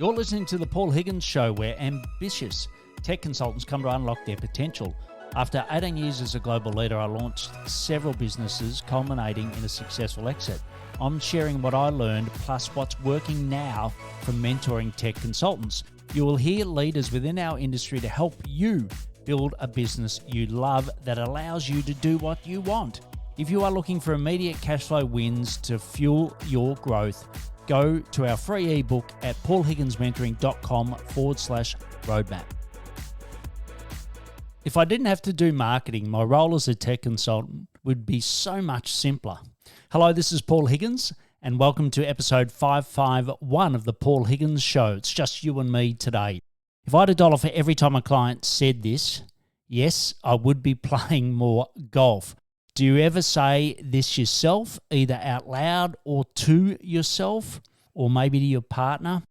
You're listening to The Paul Higgins Show, where ambitious tech consultants come to unlock their potential. After 18 years as a global leader, I launched several businesses, culminating in a successful exit. I'm sharing what I learned, plus what's working now from mentoring tech consultants. You will hear leaders within our industry to help you build a business you love that allows you to do what you want. If you are looking for immediate cash flow wins to fuel your growth, go to our free ebook at paulhigginsmentoring.com/roadmap. If I didn't have to do marketing, my role as a tech consultant would be so much simpler. Hello, this is Paul Higgins, and welcome to episode 551 of The Paul Higgins Show. It's just you and me today. If I had $1 for every time a client said this, yes, I would be playing more golf. Do you ever say this yourself, either out loud or to yourself, or maybe to your partner?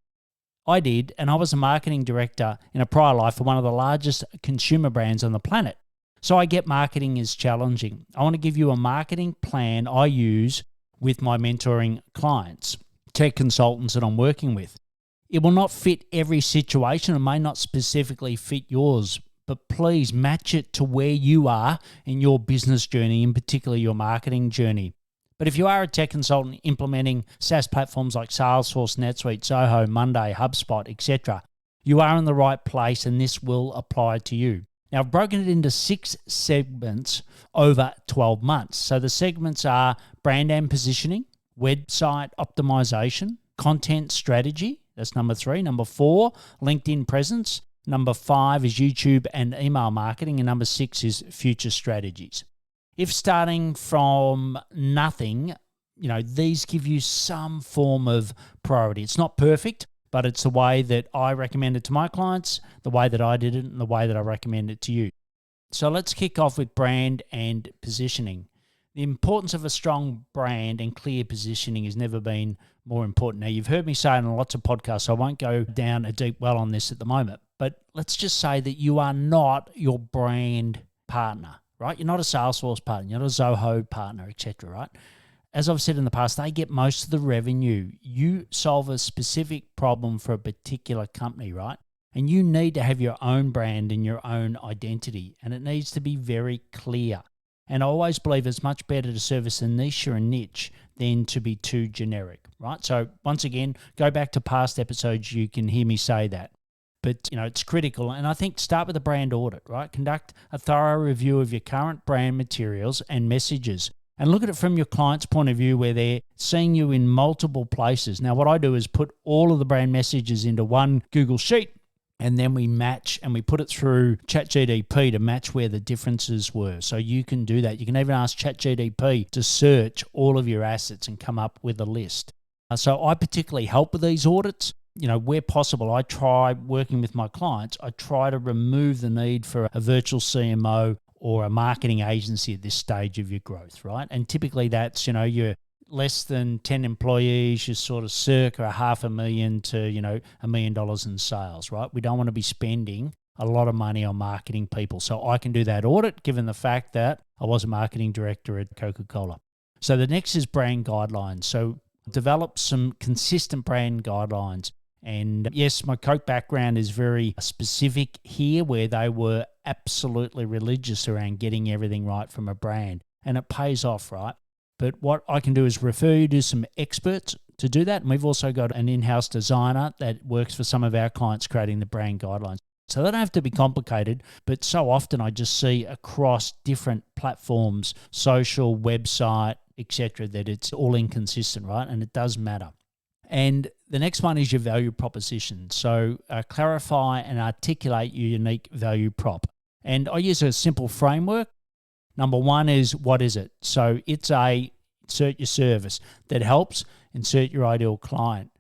I did, and I was a marketing director in a prior life for one of the largest consumer brands on the planet. So I get marketing is challenging. I want to give you a marketing plan I use with my mentoring clients, tech consultants that I'm working with. It will not fit every situation and may not specifically fit yours, but please match it to where you are in your business journey, in particular your marketing journey. But if you are a tech consultant implementing SaaS platforms like Salesforce, NetSuite, Zoho, Monday, HubSpot, etc., you are in the right place and this will apply to you. Now, I've broken it into 6 segments over 12 months. So the segments are brand and positioning, website optimization, content strategy, that's number 3. Number 4, LinkedIn presence. Number 5 is YouTube and email marketing. And number 6 is future strategies. If starting from nothing, these give you some form of priority. It's not perfect, but it's the way that I recommend it to my clients, the way that I did it, and the way that I recommend it to you. So let's kick off with brand and positioning. The importance of a strong brand and clear positioning has never been more important. Now, you've heard me say it on lots of podcasts, so I won't go down a deep well on this at the moment. But let's just say that you are not your brand partner, right? You're not a Salesforce partner, you're not a Zoho partner, etc., right? As I've said in the past, they get most of the revenue. You solve a specific problem for a particular company, right? And you need to have your own brand and your own identity, and it needs to be very clear. And I always believe it's much better to service a niche or a niche than to be too generic, right? So once again, go back to past episodes, you can hear me say that. But, it's critical. And I think start with a brand audit, right? Conduct a thorough review of your current brand materials and messages. And look at it from your client's point of view where they're seeing you in multiple places. Now, what I do is put all of the brand messages into one Google Sheet, and then we match and we put it through ChatGPT to match where the differences were. So you can do that. You can even ask ChatGPT to search all of your assets and come up with a list. So I particularly help with these audits. Where possible, I try working with my clients, I try to remove the need for a virtual CMO or a marketing agency at this stage of your growth, right? And typically that's, you're less than 10 employees, you're sort of circa $500,000 to, $1 million in sales, right? We don't want to be spending a lot of money on marketing people. So I can do that audit given the fact that I was a marketing director at Coca-Cola. So the next is brand guidelines. So develop some consistent brand guidelines. And yes, my Coke background is very specific here where they were absolutely religious around getting everything right from a brand. And it pays off, right? But what I can do is refer you to some experts to do that. And we've also got an in-house designer that works for some of our clients creating the brand guidelines. So they don't have to be complicated, but so often I just see across different platforms, social, website, etc., that it's all inconsistent, right? And it does matter. And the next one is your value proposition. So clarify and articulate your unique value prop. And I use a simple framework. Number 1 is, what is it? So it's a insert your service that helps, insert your ideal client.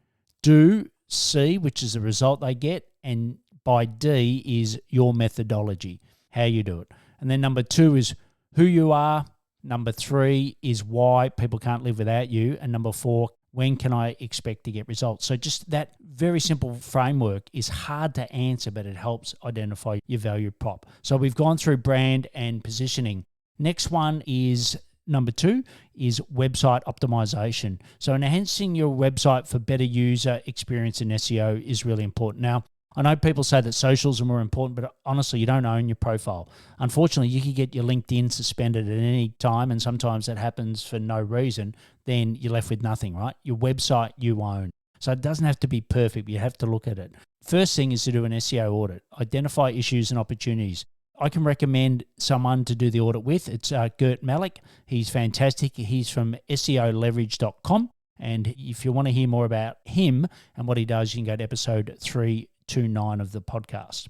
Do, C, which is the result they get, and by D is your methodology, how you do it. And then number 2 is who you are. Number 3 is why people can't live without you. And number 4, when can I expect to get results? So just that very simple framework is hard to answer, but it helps identify your value prop. So we've gone through brand and positioning. Next one is Number 2 is website optimization. So enhancing your website for better user experience in SEO is really important. Now, I know people say that socials are more important, but honestly, you don't own your profile. Unfortunately, you can get your LinkedIn suspended at any time, and sometimes that happens for no reason. Then you're left with nothing, right? Your website you own. So it doesn't have to be perfect, but you have to look at it. First thing is to do an SEO audit. Identify issues and opportunities. I can recommend someone to do the audit with. It's Gert Malik. He's fantastic. He's from SEOleverage.com. And if you want to hear more about him and what he does, you can go to episode 329 of the podcast.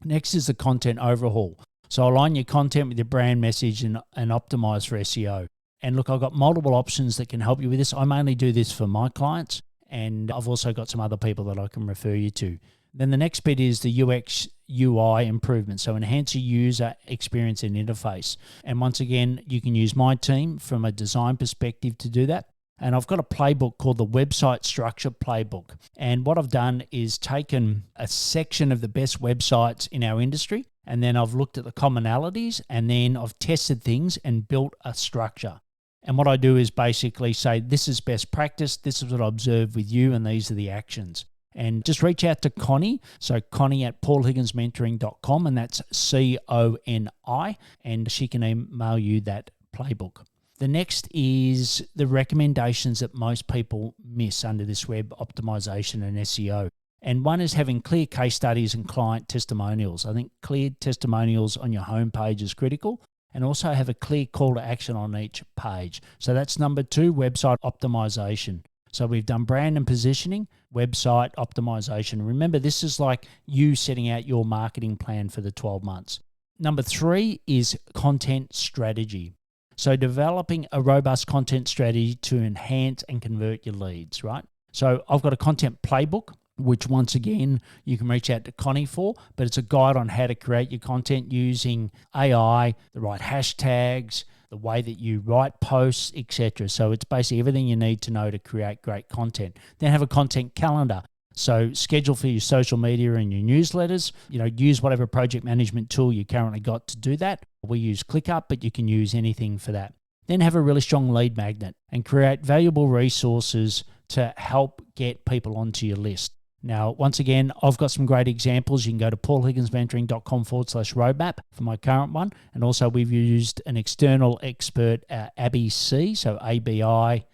Next is the content overhaul. So align your content with your brand message and optimize for SEO. And look, I've got multiple options that can help you with this. I mainly do this for my clients, and I've also got some other people that I can refer you to. Then the next bit is the UX UI improvement. So enhance your user experience and interface. And once again, you can use my team from a design perspective to do that. And I've got a playbook called the Website Structure Playbook. And what I've done is taken a section of the best websites in our industry, and then I've looked at the commonalities, and then I've tested things and built a structure. And what I do is basically say, this is best practice, this is what I observed with you, and these are the actions. And just reach out to Connie. So Connie at paulhigginsmentoring.com, and that's CONI, and she can email you that playbook. The next is the recommendations that most people miss under this web optimization and SEO. And one is having clear case studies and client testimonials. I think clear testimonials on your homepage is critical, and also have a clear call to action on each page. So that's number 2, website optimization. So we've done brand and positioning, website optimization. Remember, this is like you setting out your marketing plan for the 12 months. Number 3 is content strategy. So developing a robust content strategy to enhance and convert your leads, right? So I've got a content playbook, which once again, you can reach out to Connie for, but it's a guide on how to create your content using AI, the right hashtags, the way that you write posts, etc. So it's basically everything you need to know to create great content. Then have a content calendar. So schedule for your social media and your newsletters. Use whatever project management tool you currently got to do that. We use ClickUp, but you can use anything for that. Then have a really strong lead magnet and create valuable resources to help get people onto your list. Now, once again, I've got some great examples. You can go to paulhigginsmentoring.com/roadmap for my current one. And also we've used an external expert, Abby C, so ABISEA,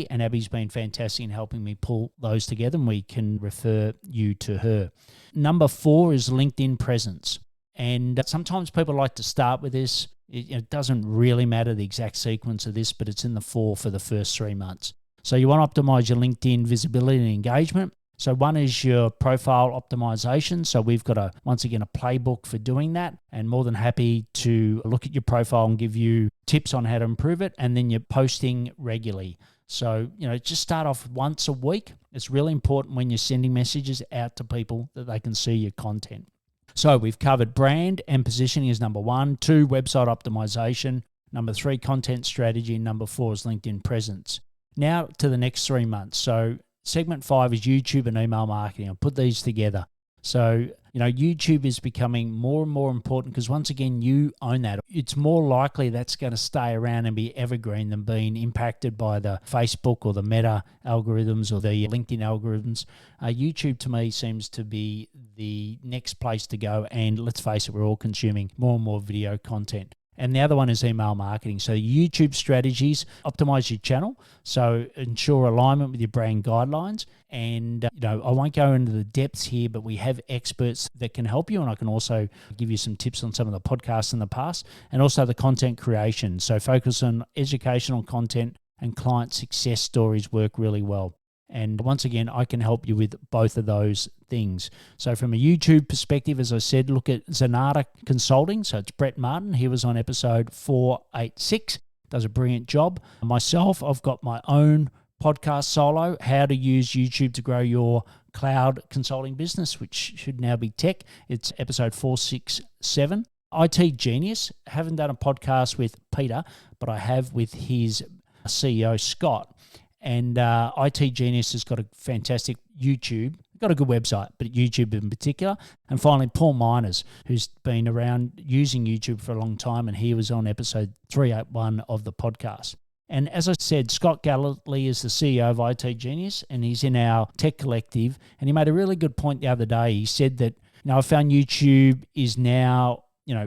and Abby's been fantastic in helping me pull those together, and we can refer you to her. Number 4 is LinkedIn presence. And sometimes people like to start with this. It doesn't really matter the exact sequence of this, but it's in the 4 for the first 3 months. So you want to optimize your LinkedIn visibility and engagement. So one is your profile optimization. So we've got once again a playbook for doing that, and more than happy to look at your profile and give you tips on how to improve it. And then you're posting regularly. So, just start off once a week. It's really important when you're sending messages out to people that they can see your content. So we've covered brand and positioning is number 1, 2, website optimization, number 3, content strategy, and number 4 is LinkedIn presence. Now to the next 3 months. So segment 5 is YouTube and email marketing. I'll put these together. So, YouTube is becoming more and more important because once again, you own that. It's more likely that's going to stay around and be evergreen than being impacted by the Facebook or the Meta algorithms or the LinkedIn algorithms. YouTube to me seems to be the next place to go. And let's face it, we're all consuming more and more video content. And the other one is email marketing. So YouTube strategies, optimize your channel. So ensure alignment with your brand guidelines. And, I won't go into the depths here, but we have experts that can help you. And I can also give you some tips on some of the podcasts in the past. And also the content creation. So focus on educational content, and client success stories work really well. And once again, I can help you with both of those things. So from a YouTube perspective, as I said, look at Zanata Consulting. So it's Brett Martin. He was on episode 486. Does a brilliant job. Myself, I've got my own podcast solo, how to use YouTube to grow your cloud consulting business, which should now be tech. It's episode 467. IT Genius. Haven't done a podcast with Peter, but I have with his CEO, Scott. And IT Genius has got a fantastic YouTube. got a good website, but YouTube in particular. And finally, Paul Miners, who's been around using YouTube for a long time, and he was on episode 381 of the podcast. And as I said, Scott Galloway is the CEO of IT Genius, and he's in our tech collective. And he made a really good point the other day. He said that, I found YouTube is now,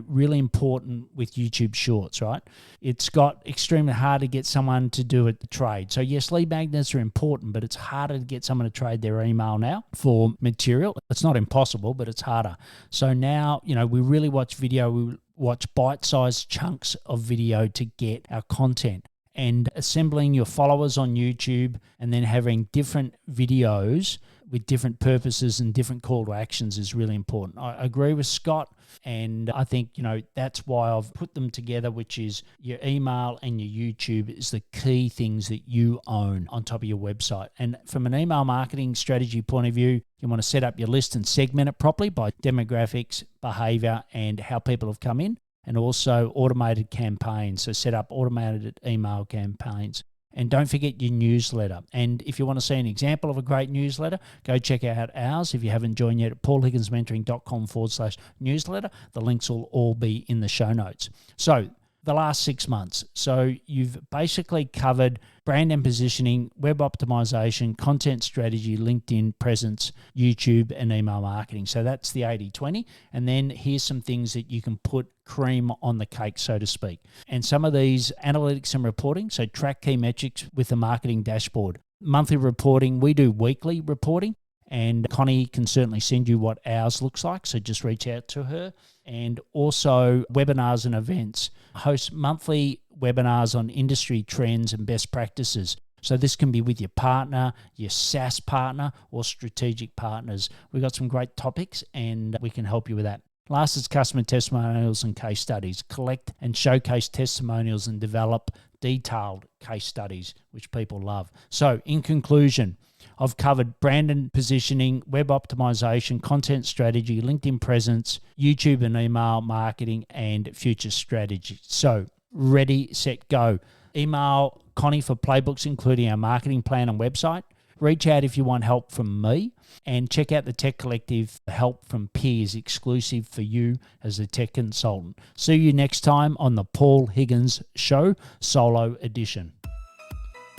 really important with YouTube Shorts, right? It's got extremely hard to get someone to do it, the trade. So yes, lead magnets are important, but it's harder to get someone to trade their email now for material. It's not impossible, but it's harder. So now, we really watch video. We watch bite-sized chunks of video to get our content. And assembling your followers on YouTube and then having different videos with different purposes and different call to actions is really important. I agree with Scott, and I think, that's why I've put them together, which is your email and your YouTube is the key things that you own on top of your website. And from an email marketing strategy point of view, you want to set up your list and segment it properly by demographics, behavior, and how people have come in. And also automated campaigns. So set up automated email campaigns. And don't forget your newsletter. And if you want to see an example of a great newsletter, go check out ours. If you haven't joined yet at paulhigginsmentoring.com/newsletter, the links will all be in the show notes. So the last 6 months. So you've basically covered brand and positioning, web optimization, content strategy, LinkedIn presence, YouTube, and email marketing. So that's the 80-20. And then here's some things that you can put cream on the cake, so to speak. And some of these analytics and reporting, so track key metrics with the marketing dashboard. Monthly reporting, we do weekly reporting. And Connie can certainly send you what ours looks like, so just reach out to her. And also webinars and events. Host monthly webinars on industry trends and best practices. So this can be with your partner, your SaaS partner, or strategic partners. We've got some great topics and we can help you with that. Last is customer testimonials and case studies. Collect and showcase testimonials and develop detailed case studies, which people love. So in conclusion, I've covered brand and positioning, web optimization, content strategy, LinkedIn presence, YouTube and email marketing, and future strategy. So ready, set, go. Email Connie for playbooks, including our marketing plan and website. Reach out if you want help from me, and check out the Tech Collective Help from Peers exclusive for you as a tech consultant. See you next time on the Paul Higgins Show, Solo Edition.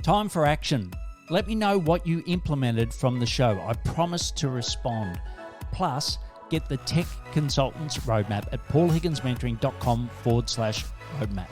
Time for action. Let me know what you implemented from the show. I promise to respond. Plus, get the Tech Consultants Roadmap at paulhigginsmentoring.com/roadmap.